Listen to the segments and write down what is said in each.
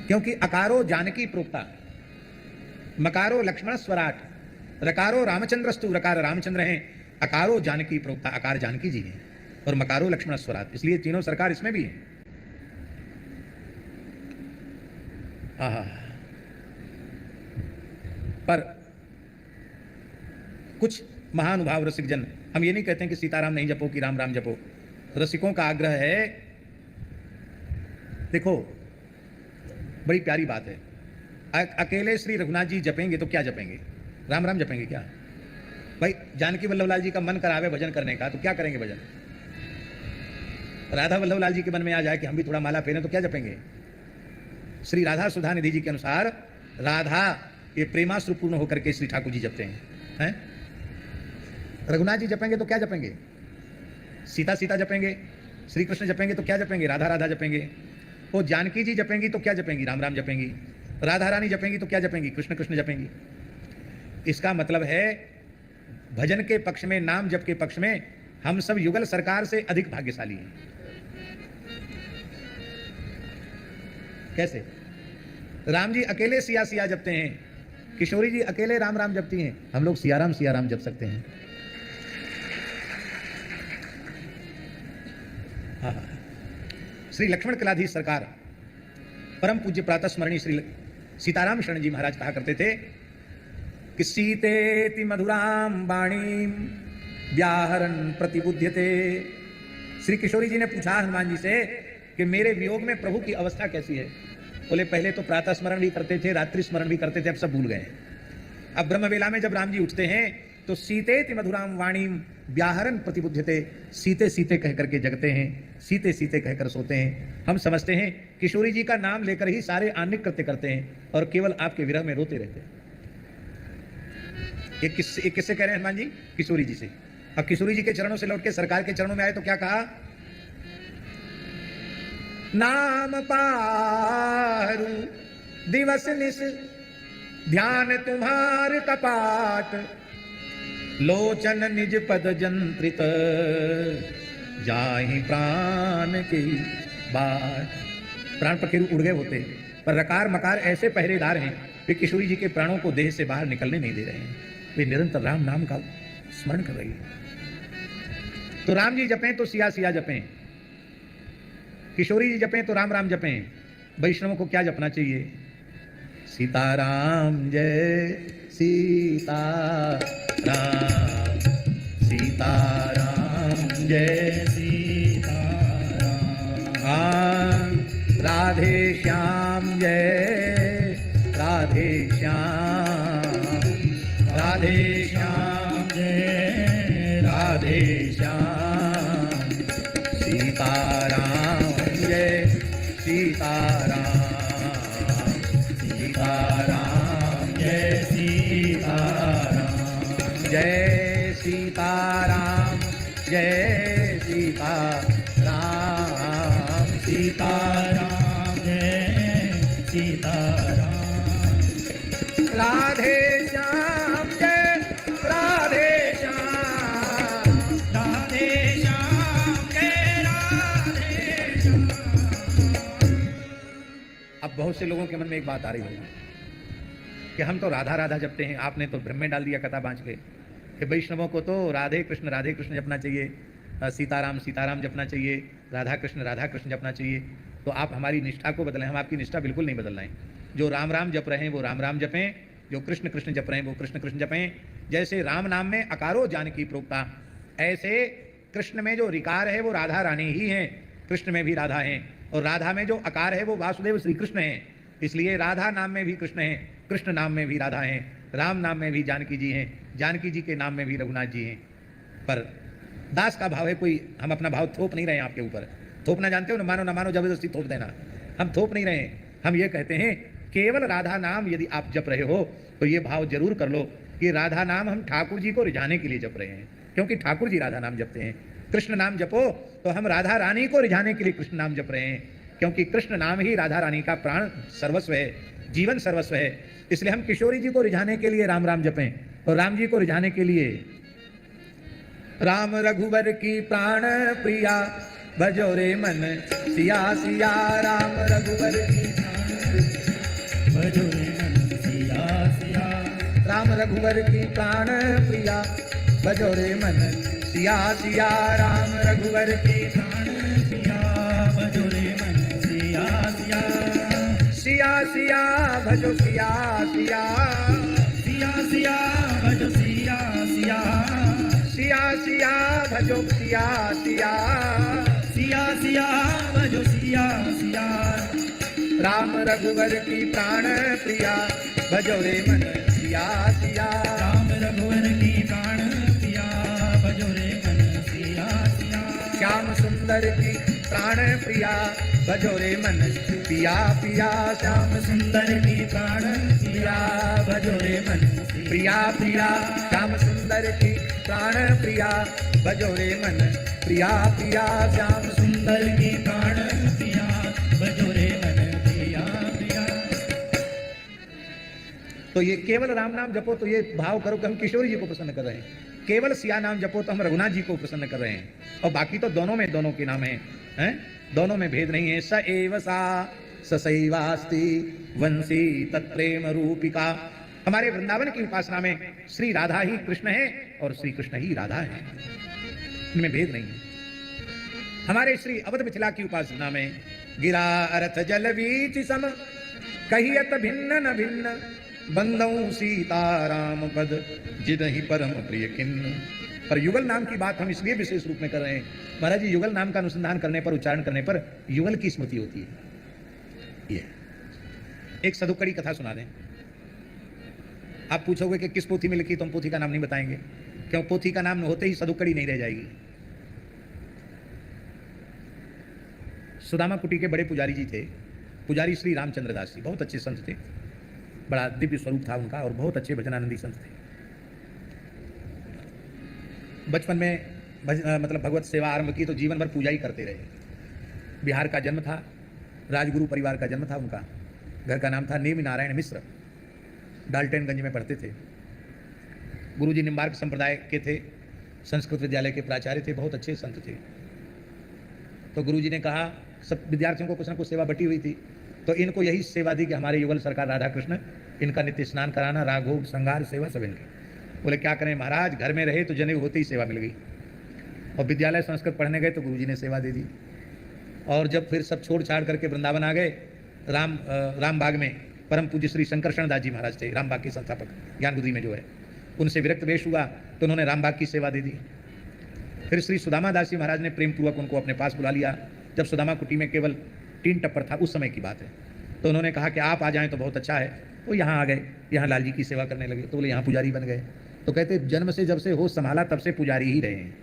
क्योंकि अकारो जानकी प्रोक्ता, मकारो लक्ष्मण स्वराट, रकारो रामचंद्रस्तु, रकार रामचंद्र हैं, अकारो जानकी प्रोक्ता, अकार जानकी जी हैं, और मकारो लक्ष्मण स्वराट, इसलिए तीनों सरकार इसमें भी है। पर कुछ महानुभाव रसिक जन, हम ये नहीं कहते हैं कि सीताराम नहीं जपो कि राम राम जपो, रसिकों का आग्रह है। देखो बड़ी प्यारी बात है, अकेले श्री रघुनाथ जी जपेंगे तो क्या जपेंगे, राम राम जपेंगे क्या? भाई जानकी वल्लभलाल जी का मन करावे भजन करने का तो क्या करेंगे भजन? राधा वल्लभलाल जी के मन में आ जाए कि हम भी थोड़ा माला फेरें तो क्या जपेंगे? श्री राधा सुधा निधि जी के अनुसार राधा ये प्रेमाश्रु पूर्ण होकर के श्री ठाकुर जी जपते हैं। रघुनाथ जी जपेंगे तो क्या जपेंगे? सीता सीता जपेंगे, श्री कृष्ण जपेंगे तो क्या जपेंगे? राधा राधा जपेंगे। वो जानकी जी जपेंगी तो क्या जपेंगी? राम राम जपेंगी। राधा रानी जपेंगी तो क्या जपेंगी? कृष्ण कृष्ण जपेंगी। इसका मतलब है भजन के पक्ष में, नाम जप के पक्ष में हम सब युगल सरकार से अधिक भाग्यशाली हैं। कैसे? राम जी अकेले सिया सिया जपते हैं, किशोरी जी अकेले राम राम जपती हैं, हम लोग सिया राम जप सकते हैं। श्री लक्ष्मण कलाधीश सरकार परम पूज्य प्रातः स्मरणीय श्री सीताराम शरण जी महाराज कहा करते थे कि सीतेति मधुराम वाणीम व्याहरन प्रतिबुध्यते। श्री किशोरी जी ने पूछा हनुमान जी से कि मेरे वियोग में प्रभु की अवस्था कैसी है? बोले पहले तो प्रातः स्मरण भी करते थे, रात्रि स्मरण भी करते थे, अब सब भूल गए। अब ब्रह्म वेला में जब राम जी उठते हैं तो सीतेति मधुराम वाणीम व्याहरन प्रतिबुध्यते, सीते सीते कह करके जगते हैं, सीते सीते कहकर सोते हैं। हम समझते हैं किशोरी जी का नाम लेकर ही सारे आन्निक कृत्य करते हैं और केवल आपके विरह में रोते रहते हैं। ये किससे कह रहे हैं हनुमान जी? किशोरी जी से। अब किशोरी जी के चरणों से लौट के सरकार के चरणों में आए तो क्या कहा? नाम पारु दिवस निस ध्यान तुम्हार कपाट, लोचन निज पद जंत्रित जाहि प्राण की बाट। प्राण पखेरु उड़ गए होते, पर रकार मकार ऐसे पहरेदार हैं वे किशोरी जी के प्राणों को देह से बाहर निकलने नहीं दे रहे हैं। वे निरंतर राम नाम का स्मरण कर रही है। तो राम जी जपें तो सिया सिया जपें, किशोरी जी जपें तो राम राम जपें। वैष्णवों को क्या जपना चाहिए? सीताराम जय सीताराम, सीताराम जय सीताराम, राधे श्याम जय राधे श्याम, राधे श्याम जय राधे श्याम, सीताराम जय सीताराम, सीताराम जय सीताराम, जय सीताराम जय सीताराम, सीताराम जय सीताराम, राधे श्याम जय राधे श्याम, राधे श्याम जय राधे श्याम। अब बहुत से लोगों के मन में एक बात आ रही होगी कि हम तो राधा राधा जपते हैं, आपने तो ब्रह्म में डाल दिया कथा बांच के कि वैष्णवों को तो राधे कृष्ण जपना चाहिए, सीताराम सीताराम जपना चाहिए, राधा कृष्ण जपना चाहिए। तो आप हमारी निष्ठा को बदलें। हम आपकी निष्ठा बिल्कुल नहीं बदल रहे हैं। जो राम राम जप रहे हैं वो राम राम जपें, जो कृष्ण कृष्ण जप रहे हैं वो कृष्ण कृष्ण जपें। जैसे राम नाम में अकारो जानकी प्रोक्ता, ऐसे कृष्ण में जो रिकार है वो राधा रानी ही हैं, कृष्ण में भी राधा हैं, और राधा में जो अकार है वो वासुदेव श्री कृष्ण हैं। इसलिए राधा नाम में भी कृष्ण हैं, कृष्ण नाम में भी राधा हैं, राम नाम में भी जानकी जी हैं, जानकी जी के नाम में भी रघुनाथ जी हैं। पर दास का भाव है, कोई हम अपना भाव थोप नहीं रहे हैं आपके ऊपर। थोपना जानते हो ना, मानो ना मानो जबरदस्ती थोप देना, हम थोप नहीं रहे हैं। हम ये कहते हैं केवल राधा नाम यदि आप जप रहे हो तो ये भाव जरूर कर लो कि राधा नाम हम ठाकुर जी को रिझाने के लिए जप रहे हैं, क्योंकि ठाकुर जी राधा नाम जपते हैं। कृष्ण नाम जपो तो हम राधा रानी को रिझाने के लिए कृष्ण नाम जप रहे हैं, क्योंकि कृष्ण नाम ही राधा रानी का प्राण सर्वस्व है, जीवन सर्वस्व है। इसलिए हम किशोरी जी को रिझाने के लिए राम राम जपें, और राम जी को रिझाने के लिए राम रघुवर की प्राण प्रिया भजो रे मन सिया सिया, राम रघुवर की प्राण भजो रे मन सिया सिया। राम रघुवर की प्राण प्रिया भजो रे मन सिया सिया। राम रघुवर की प्राण प्रिया भजो रे मन सिया सिया। सिया सिया भजो सिया सिया। सिया सिया भजो सिया सिया। सिया सिया भजो सिया सिया। सिया सिया भजो सिया सिया। राम रघुवर की प्राण प्रिया भजो रे मन सिया सिया। राम रघुवर की प्राण प्रिया भजो रे मन सिया सिया। श्याम सुंदर की प्राण प्रिया भजो रे मन पिया पिया। श्याम सुंदर की प्राण प्रिया भजो रे मन प्रिया प्रिया। श्याम सुंदर की प्राण प्रिया भजो रे मन प्रिया प्रिया। श्याम सुंदर की प्राण प्रिया भजो रे मन प्रिया प्रिया। तो ये केवल राम नाम जपो तो ये भाव करो कि हम किशोरी जी को प्रसन्न कर रहे हैं। केवल सिया नाम जपो तो हम रघुनाथ जी को प्रसन्न कर रहे हैं। और बाकी तो दोनों में दोनों के नाम हैं, दोनों में भेद नहीं है। स एव सा ससैवास्ति वंशी तत्प्रेम रूपिका। हमारे वृंदावन की उपासना में श्री राधा ही कृष्ण है और श्री कृष्ण ही राधा है, इनमें भेद नहीं है। हमारे श्री अवध मिथिला की उपासना में गिरा अर्थ जल बीच सम कहियत भिन्न न भिन्न बंदऊ सीताराम पद जिदहि परम प्रिय किन्न। पर युगल नाम की बात हम इसलिए विशेष रूप में कर रहे हैं, महाराज जी युगल नाम का अनुसंधान करने पर, उच्चारण करने पर युगल की स्मृति होती है। ये एक सदुकड़ी कथा सुना दें। आप पूछोगे कि किस पोथी में लिखी, तो हम पोथी का नाम नहीं बताएंगे, क्यों पोथी का नाम होते ही सदुकड़ी नहीं रह जाएगी। सुदामा कुटी के बड़े पुजारी जी थे, पुजारी श्री रामचंद्र दास जी, बहुत अच्छे संत थे, बड़ा दिव्य स्वरूप था उनका और बहुत अच्छे भजनानंदी संत थे। बचपन में मतलब भगवत सेवा आरंभ की तो जीवन भर पूजा ही करते रहे। बिहार का जन्म था, राजगुरु परिवार का जन्म था उनका। घर का नाम था नेमि नारायण मिश्र, डाल्टनगंज में पढ़ते थे। गुरुजी निम्बार्क संप्रदाय के थे, संस्कृत विद्यालय के प्राचार्य थे, बहुत अच्छे संत थे। तो गुरुजी ने कहा, सब विद्यार्थियों को कुछ ना कुछ सेवा बटी हुई थी, तो इनको यही सेवा दी कि हमारे युगल सरकार राधा कृष्ण, इनका नित्य स्नान कराना, राघोग श्रृंगार सेवा सब इनकी। बोले क्या करें महाराज, घर में रहे तो जनेऊ होते ही सेवा मिल गई, और विद्यालय संस्कृत पढ़ने गए तो गुरुजी ने सेवा दे दी। और जब फिर सब छोड़ छाड़ करके वृंदावन आ गए, राम बाग में परम पूज्य श्री शंकर शरणदास जी महाराज थे, राम बाग के संस्थापक, ज्ञानबुद्धि में जो है, उनसे विरक्त वेश हुआ तो उन्होंने राम बाग की सेवा दे दी। फिर श्री सुदामा दास जी महाराज ने प्रेम पूर्वक उनको अपने पास बुला लिया। जब सुदामा कुटी में केवल 3 टप्पर था, उस समय की बात है, तो उन्होंने कहा कि आप आ जाएं तो बहुत अच्छा है। वो यहाँ आ गए, यहाँ लाल जी की सेवा करने लगे, तो बोले यहाँ पुजारी बन गए। तो कहते जन्म से जब से होश संभाला तब से पुजारी ही रहे हैं।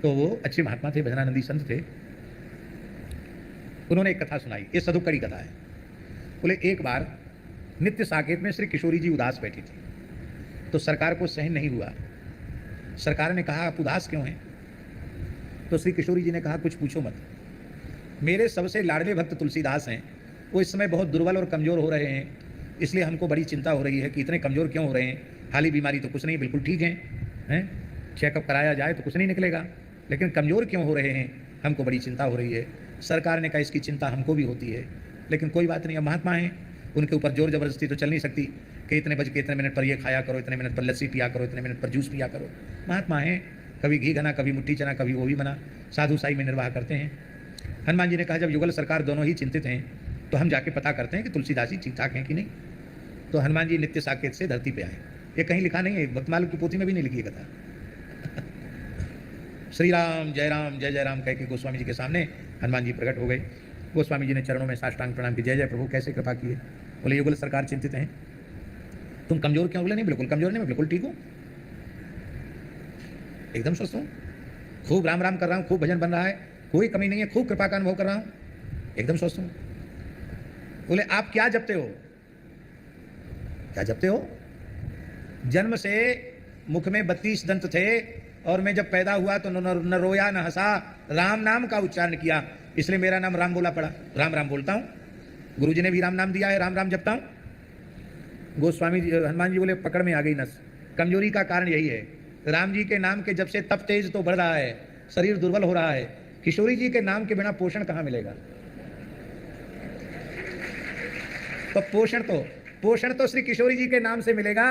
तो वो अच्छे महात्मा थे, भजनानंदी संत थे। उन्होंने एक कथा सुनाई, ये सदुकड़ी कथा है। बोले एक बार नित्य साकेत में श्री किशोरी जी उदास बैठी थी, तो सरकार को सहन नहीं हुआ। सरकार ने कहा आप उदास क्यों हैं? तो श्री किशोरी जी ने कहा कुछ पूछो मत, मेरे सबसे लाडले भक्त तुलसीदास हैं, वो इस समय बहुत दुर्बल और कमज़ोर हो रहे हैं, इसलिए हमको बड़ी चिंता हो रही है कि इतने कमज़ोर क्यों हो रहे हैं। हाली बीमारी तो कुछ नहीं, बिल्कुल ठीक हैं, चेकअप कराया जाए तो कुछ नहीं निकलेगा, लेकिन कमज़ोर क्यों हो रहे हैं, हमको बड़ी चिंता हो रही है। सरकार ने कहा इसकी चिंता हमको भी होती है, लेकिन कोई बात नहीं, अब महात्मा हैं, उनके ऊपर जोर जबरदस्ती तो चल नहीं सकती कि इतने बज के इतने मिनट पर ये खाया करो, इतने मिनट पर लस्सी पिया करो, इतने मिनट पर जूस पिया करो। महात्मा हैं, कभी घी घना, कभी मुट्ठी चना, कभी वो भी बना, साधु साई में निर्वाह करते हैं। हनुमान जी ने कहा जब युगल सरकार दोनों ही चिंतित हैं तो हम जाके पता करते हैं कि तुलसीदास जी ठीक ठाक हैं कि नहीं। तो हनुमान जी नित्य साकेत से धरती पे आए। ये कहीं लिखा नहीं है, भक्तमाल की पोथी में भी नहीं लिखी कथा। श्री राम जय जय राम कह के गोस्वामी जी के सामने हनुमान जी प्रकट हो गए। गोस्वामी जी ने चरणों में साष्टांग प्रणाम की, जय जय प्रभु, कैसे कृपा किए। बोले युगल सरकार चिंतित हैं, तुम कमजोर क्यों? बोले नहीं बिल्कुल कमजोर नहीं, मैं बिल्कुल ठीक हूँ, एकदम स्वस्थ हूँ, खूब राम राम कर रहा हूँ, खूब भजन बन रहा है, कोई कमी नहीं है, खूब कृपा का अनुभव कर रहा हूँ, एकदम स्वस्थ हूँ। बोले आप क्या जपते हो? क्या जपते हो? जन्म से मुख में 32 दंत थे और मैं जब पैदा हुआ तो न रोया न हंसा, राम नाम का उच्चारण किया, इसलिए मेरा नाम राम बोला पड़ा। राम राम बोलता हूँ, गुरुजी ने भी राम नाम दिया है, राम राम जपता हूँ। गोस्वामी जी हनुमान जी बोले पकड़ में आ गई नस, कमजोरी का कारण यही है, राम जी के नाम के जब से तप तेज तो बढ़ रहा है, शरीर दुर्बल हो रहा है, किशोरी जी के नाम के बिना पोषण कहाँ मिलेगा? तो पोषण तो श्री किशोरी जी के नाम से मिलेगा।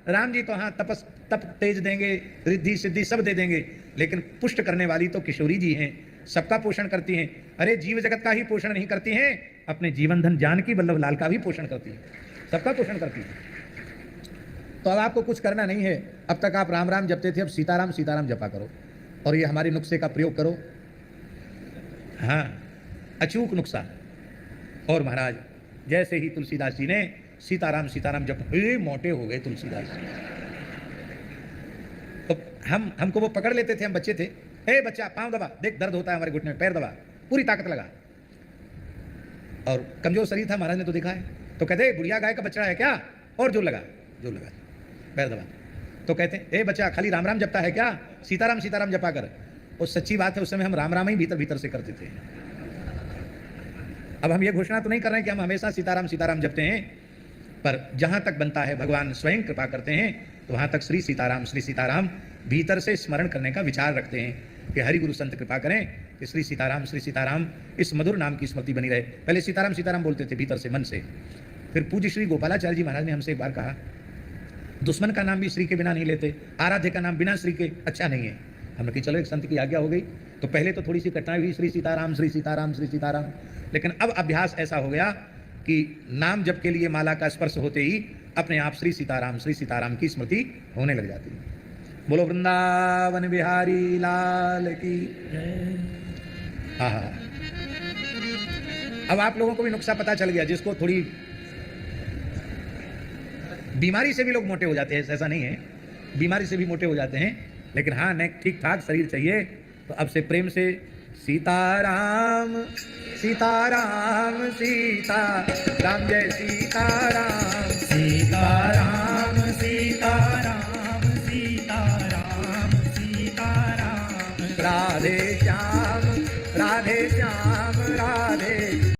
राम जी तो हाँ तप तेज देंगे, रिद्धि सिद्धि सब दे देंगे, लेकिन पुष्ट करने वाली तो किशोरी जी हैं, सबका पोषण करती हैं। अरे जीव जगत का ही पोषण नहीं करती हैं, अपने जीवन धन जानकी वल्लभ लाल का भी पोषण करती हैं, सबका पोषण करती हैं। तो अब आपको कुछ करना नहीं है, अब तक आप राम राम जपते थे, अब सीताराम सीताराम जपा करो और ये हमारे नुस्खे का प्रयोग करो। हाँ, अचूक नुस्खा। और महाराज जैसे ही तुलसीदास जी ने सीताराम सीताराम जप, मोटे हो गए तुलसीदास जी। तो हमको वो पकड़ लेते थे, हम बच्चे थे, ए बच्चा पांव दबा, देख दर्द होता है हमारे घुटने में, पैर दबा, पूरी ताकत लगा। और कमजोर शरीर था, महाराज ने तो देखा है, तो कहते बुढ़िया गाय का बच्चा है क्या, और जोर लगा पैर दबा। तो कहते ए बच्चा खाली राम राम जपता है क्या, सीताराम सीताराम जपा कर। और सच्ची बात है, उस समय हम राम राम ही भीतर भीतर से करते थे। अब हम ये घोषणा तो नहीं कर रहे हैं कि हम हमेशा सीताराम सीताराम जपते हैं, पर जहां तक बनता है भगवान स्वयं कृपा करते हैं, तो वहां तक श्री सीताराम भीतर से स्मरण करने का विचार रखते हैं कि हरि गुरु संत कृपा करें कि श्री सीताराम इस मधुर नाम की स्मृति बनी रहे। पहले सीताराम सीताराम बोलते थे भीतर से, मन से। फिर पूज्य श्री गोपालाचार्य जी महाराज ने हमसे एक बार कहा, दुश्मन का नाम भी श्री के बिना नहीं लेते, आराध्य का नाम बिना श्री के अच्छा नहीं है। हमने कहा चलो एक संत की आज्ञा हो गई, तो पहले तो थोड़ी सी कठिनाई हुई, श्री सीताराम श्री सीताराम श्री सीताराम, लेकिन अब अभ्यास ऐसा हो गया कि नाम जप के लिए माला का स्पर्श होते ही अपने आप श्री सीताराम की स्मृति होने लग जाती है। बोलो वृंदावन बिहारी लाल की। हाँ, अब आप लोगों को भी नुस्खा पता चल गया, जिसको थोड़ी बीमारी से भी लोग मोटे हो जाते हैं, ऐसा नहीं है, बीमारी से भी मोटे हो जाते हैं, लेकिन हाँ ठीक ठाक शरीर चाहिए। तो अब से प्रेम से सीताराम सीताराम सीताराम जय सीताराम सीताराम सीताराम सीताराम सीताराम राधे श्याम राधे श्याम राधे